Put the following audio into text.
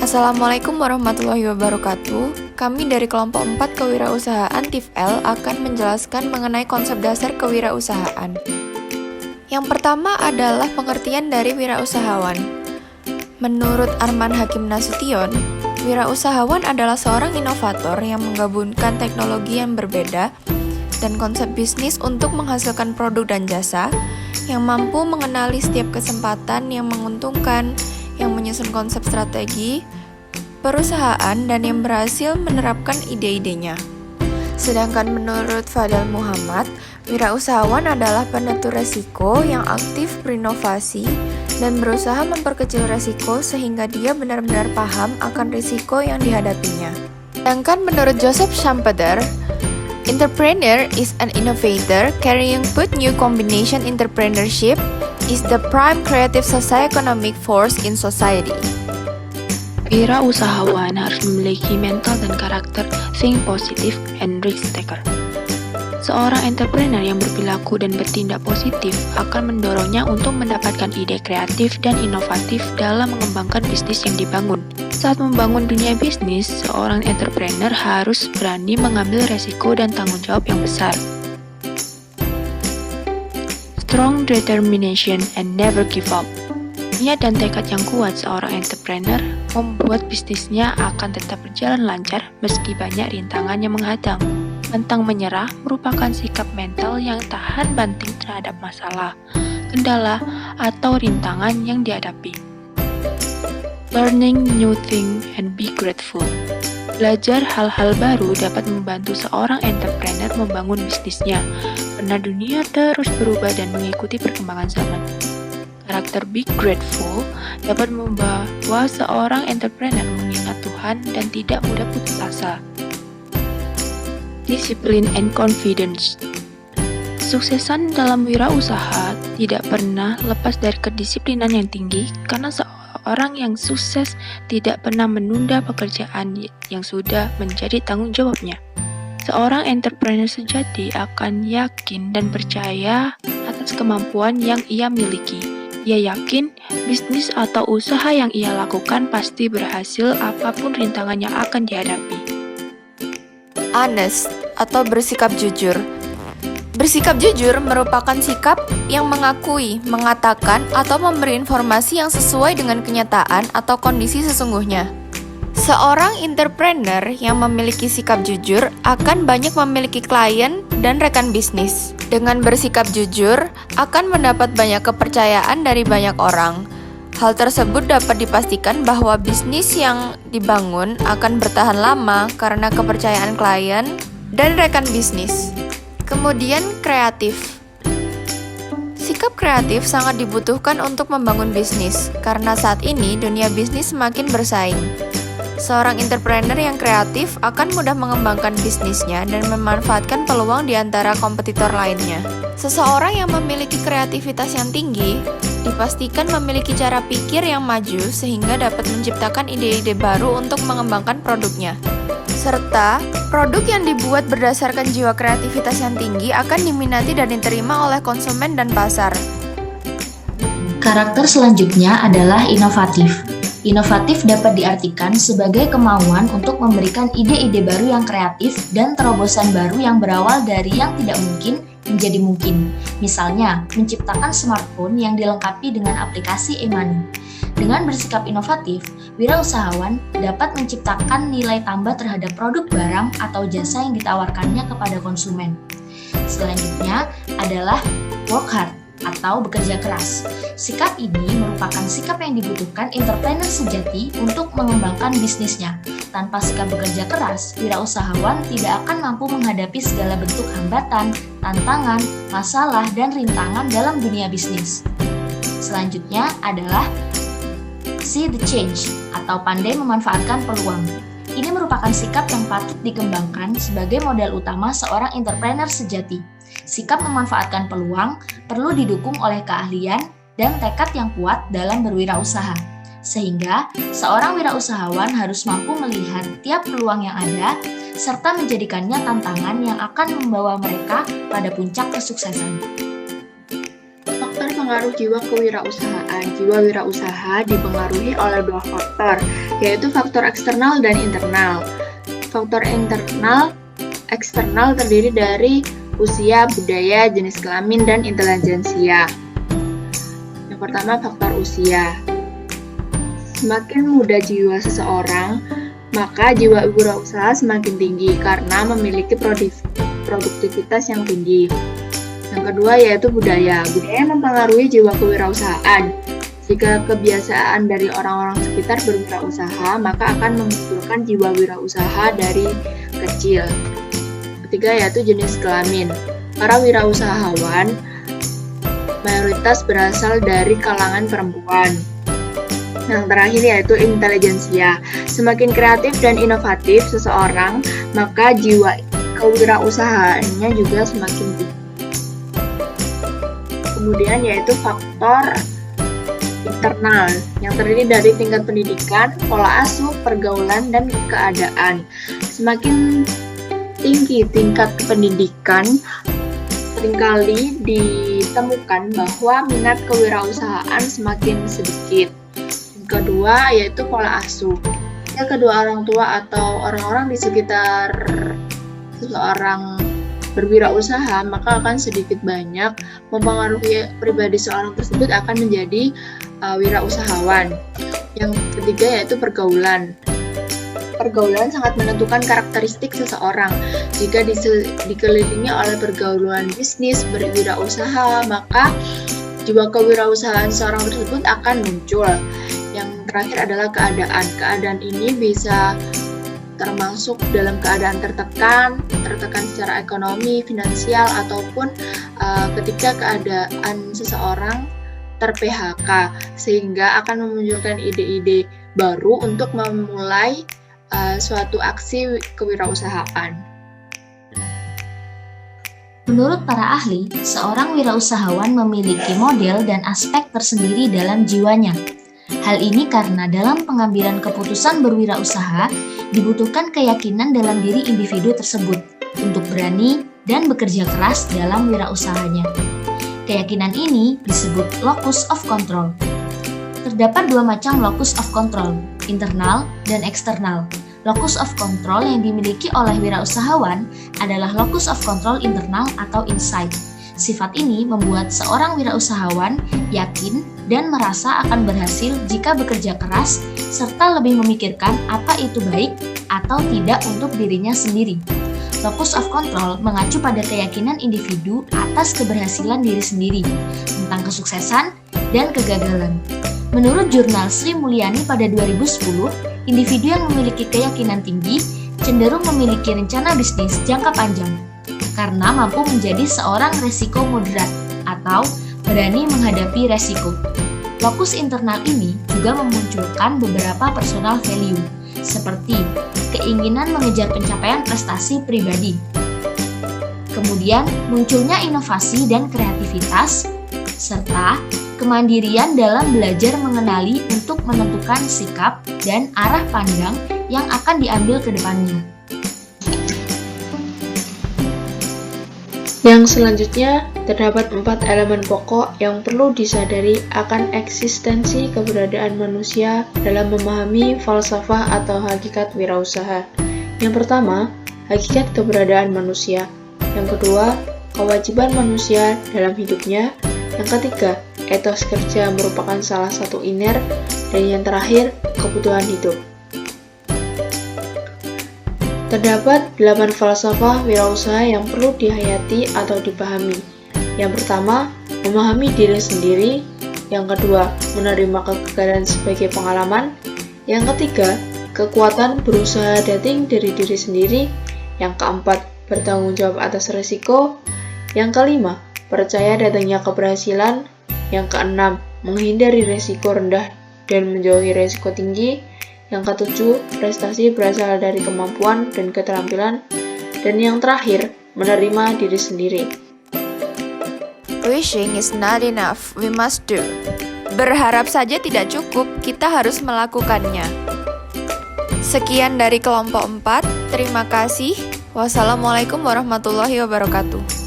Assalamualaikum warahmatullahi wabarakatuh. Kami dari kelompok 4 kewirausahaan TIFL akan menjelaskan mengenai konsep dasar kewirausahaan. Yang pertama adalah pengertian dari wirausahawan. Menurut Arman Hakim Nasution, wirausahawan adalah seorang inovator yang menggabungkan teknologi yang berbeda dan konsep bisnis untuk menghasilkan produk dan jasa yang mampu mengenali setiap kesempatan yang menguntungkan, yang menyusun konsep strategi perusahaan dan yang berhasil menerapkan ide-idenya. Sedangkan menurut Fadel Muhammad, wirausahawan adalah penentu resiko yang aktif berinovasi dan berusaha memperkecil resiko sehingga dia benar-benar paham akan risiko yang dihadapinya. Sedangkan menurut Joseph Schumpeter, entrepreneur is an innovator carrying both new combination entrepreneurship is the prime creative socio-economic force in society. Wirausahawan harus memiliki mental dan karakter think positive and risk taker. Seorang entrepreneur yang berperilaku dan bertindak positif akan mendorongnya untuk mendapatkan ide kreatif dan inovatif dalam mengembangkan bisnis yang dibangun. Saat membangun dunia bisnis, seorang entrepreneur harus berani mengambil resiko dan tanggung jawab yang besar. Strong determination and never give up. Niat dan tekad yang kuat seorang entrepreneur membuat bisnisnya akan tetap berjalan lancar meski banyak rintangan yang menghadang. Pantang menyerah merupakan sikap mental yang tahan banting terhadap masalah, kendala, atau rintangan yang dihadapi. Learning new things and be grateful. Belajar hal-hal baru dapat membantu seorang entrepreneur membangun bisnisnya, karena dunia terus berubah dan mengikuti perkembangan zaman. Karakter be grateful dapat membawa seorang entrepreneur mengingat Tuhan dan tidak mudah putus asa. Discipline and confidence. Kesuksesan dalam wirausaha tidak pernah lepas dari kedisiplinan yang tinggi, karena seorang yang sukses tidak pernah menunda pekerjaan yang sudah menjadi tanggung jawabnya. Seorang entrepreneur sejati akan yakin dan percaya atas kemampuan yang ia miliki. Ia yakin bisnis atau usaha yang ia lakukan pasti berhasil apapun rintangan yang akan dihadapi. Honest atau bersikap jujur. Bersikap jujur merupakan sikap yang mengakui, mengatakan, atau memberi informasi yang sesuai dengan kenyataan atau kondisi sesungguhnya. Seorang entrepreneur yang memiliki sikap jujur akan banyak memiliki klien dan rekan bisnis. Dengan bersikap jujur, akan mendapat banyak kepercayaan dari banyak orang. Hal tersebut dapat dipastikan bahwa bisnis yang dibangun akan bertahan lama karena kepercayaan klien dan rekan bisnis. Kemudian kreatif. Sikap kreatif sangat dibutuhkan untuk membangun bisnis, karena saat ini dunia bisnis semakin bersaing. Seorang entrepreneur yang kreatif akan mudah mengembangkan bisnisnya dan memanfaatkan peluang di antara kompetitor lainnya. Seseorang yang memiliki kreativitas yang tinggi dipastikan memiliki cara pikir yang maju sehingga dapat menciptakan ide-ide baru untuk mengembangkan produknya. Serta, produk yang dibuat berdasarkan jiwa kreativitas yang tinggi akan diminati dan diterima oleh konsumen dan pasar. Karakter selanjutnya adalah inovatif. Inovatif dapat diartikan sebagai kemauan untuk memberikan ide-ide baru yang kreatif dan terobosan baru yang berawal dari yang tidak mungkin menjadi mungkin. Misalnya, menciptakan smartphone yang dilengkapi dengan aplikasi e-money. Dengan bersikap inovatif, wirausahawan dapat menciptakan nilai tambah terhadap produk barang atau jasa yang ditawarkannya kepada konsumen. Selanjutnya adalah work hard atau bekerja keras. Sikap ini merupakan sikap yang dibutuhkan entrepreneur sejati untuk mengembangkan bisnisnya. Tanpa sikap bekerja keras, wirausahawan tidak akan mampu menghadapi segala bentuk hambatan, tantangan, masalah, dan rintangan dalam dunia bisnis. Selanjutnya adalah see the change atau pandai memanfaatkan peluang. Ini merupakan sikap yang patut dikembangkan sebagai modal utama seorang entrepreneur sejati. Sikap memanfaatkan peluang perlu didukung oleh keahlian dan tekad yang kuat dalam berwirausaha. Sehingga, seorang wirausahawan harus mampu melihat tiap peluang yang ada, serta menjadikannya tantangan yang akan membawa mereka pada puncak kesuksesan. Faktor pengaruh jiwa kewirausahaan. Jiwa wirausaha dipengaruhi oleh dua faktor, yaitu faktor eksternal dan internal. Faktor eksternal terdiri dari usia, budaya, jenis kelamin, dan intelijensia. Yang pertama, faktor usia. Semakin muda jiwa seseorang, maka jiwa wirausaha semakin tinggi karena memiliki produktivitas yang tinggi. Yang kedua yaitu budaya. Budaya mempengaruhi jiwa kewirausahaan. Jika kebiasaan dari orang-orang sekitar berwirausaha, maka akan memunculkan jiwa wirausaha dari kecil. Ketiga yaitu jenis kelamin. Para wirausahawan mayoritas berasal dari kalangan perempuan. Yang terakhir yaitu intelijensia. Semakin kreatif dan inovatif seseorang, maka jiwa kewirausahaannya juga semakin tinggi. Kemudian yaitu faktor internal yang terdiri dari tingkat pendidikan, pola asuh, pergaulan, dan keadaan. Semakin tinggi tingkat pendidikan, seringkali ditemukan bahwa minat kewirausahaan semakin sedikit. Yang kedua yaitu pola asuh. Jika kedua orang tua atau orang-orang di sekitar seseorang berwirausaha, maka akan sedikit banyak mempengaruhi pribadi seorang tersebut akan menjadi wirausahawan. Yang ketiga yaitu pergaulan. Pergaulan sangat menentukan karakteristik seseorang. Jika dikelilingi oleh pergaulan bisnis, berwirausaha, maka jiwa kewirausahaan seorang tersebut akan muncul. Yang terakhir adalah keadaan. Keadaan ini bisa termasuk dalam keadaan tertekan secara ekonomi, finansial, ataupun ketika keadaan seseorang ter-PHK, sehingga akan memunculkan ide-ide baru untuk memulai suatu aksi kewirausahaan. Menurut para ahli, seorang wirausahawan memiliki model dan aspek tersendiri dalam jiwanya. Hal ini karena dalam pengambilan keputusan berwirausaha dibutuhkan keyakinan dalam diri individu tersebut untuk berani dan bekerja keras dalam wirausahanya. Keyakinan ini disebut locus of control. Terdapat dua macam locus of control, internal dan eksternal. Locus of control yang dimiliki oleh wirausahawan adalah locus of control internal atau insight. Sifat ini membuat seorang wirausahawan yakin dan merasa akan berhasil jika bekerja keras serta lebih memikirkan apa itu baik atau tidak untuk dirinya sendiri. Locus of control mengacu pada keyakinan individu atas keberhasilan diri sendiri, tentang kesuksesan dan kegagalan. Menurut jurnal Sri Mulyani pada 2010, individu yang memiliki keyakinan tinggi cenderung memiliki rencana bisnis jangka panjang karena mampu menjadi seorang resiko moderat atau berani menghadapi resiko. Lokus internal ini juga memunculkan beberapa personal value, seperti keinginan mengejar pencapaian prestasi pribadi. Kemudian munculnya inovasi dan kreativitas, serta kemandirian dalam belajar mengenali untuk menentukan sikap dan arah pandang yang akan diambil ke depannya. Yang selanjutnya, terdapat 4 elemen pokok yang perlu disadari akan eksistensi keberadaan manusia dalam memahami falsafah atau hakikat wirausaha. Yang pertama, hakikat keberadaan manusia. Yang kedua, kewajiban manusia dalam hidupnya. Yang ketiga, etos kerja merupakan salah satu iner. Dan yang terakhir, kebutuhan hidup. Terdapat 8 falsafah wirausaha yang perlu dihayati atau dipahami. Yang pertama, memahami diri sendiri. Yang kedua, menerima kegagalan sebagai pengalaman. Yang ketiga, kekuatan berusaha dating dari diri sendiri. Yang keempat, bertanggung jawab atas risiko. Yang kelima, percaya datangnya keberhasilan. Yang keenam, menghindari risiko rendah dan menjauhi risiko tinggi. Yang ketujuh, prestasi berasal dari kemampuan dan keterampilan. Dan yang terakhir, menerima diri sendiri. Wishing is not enough, we must do. Berharap saja tidak cukup, kita harus melakukannya. Sekian dari kelompok 4, terima kasih. Wassalamualaikum warahmatullahi wabarakatuh.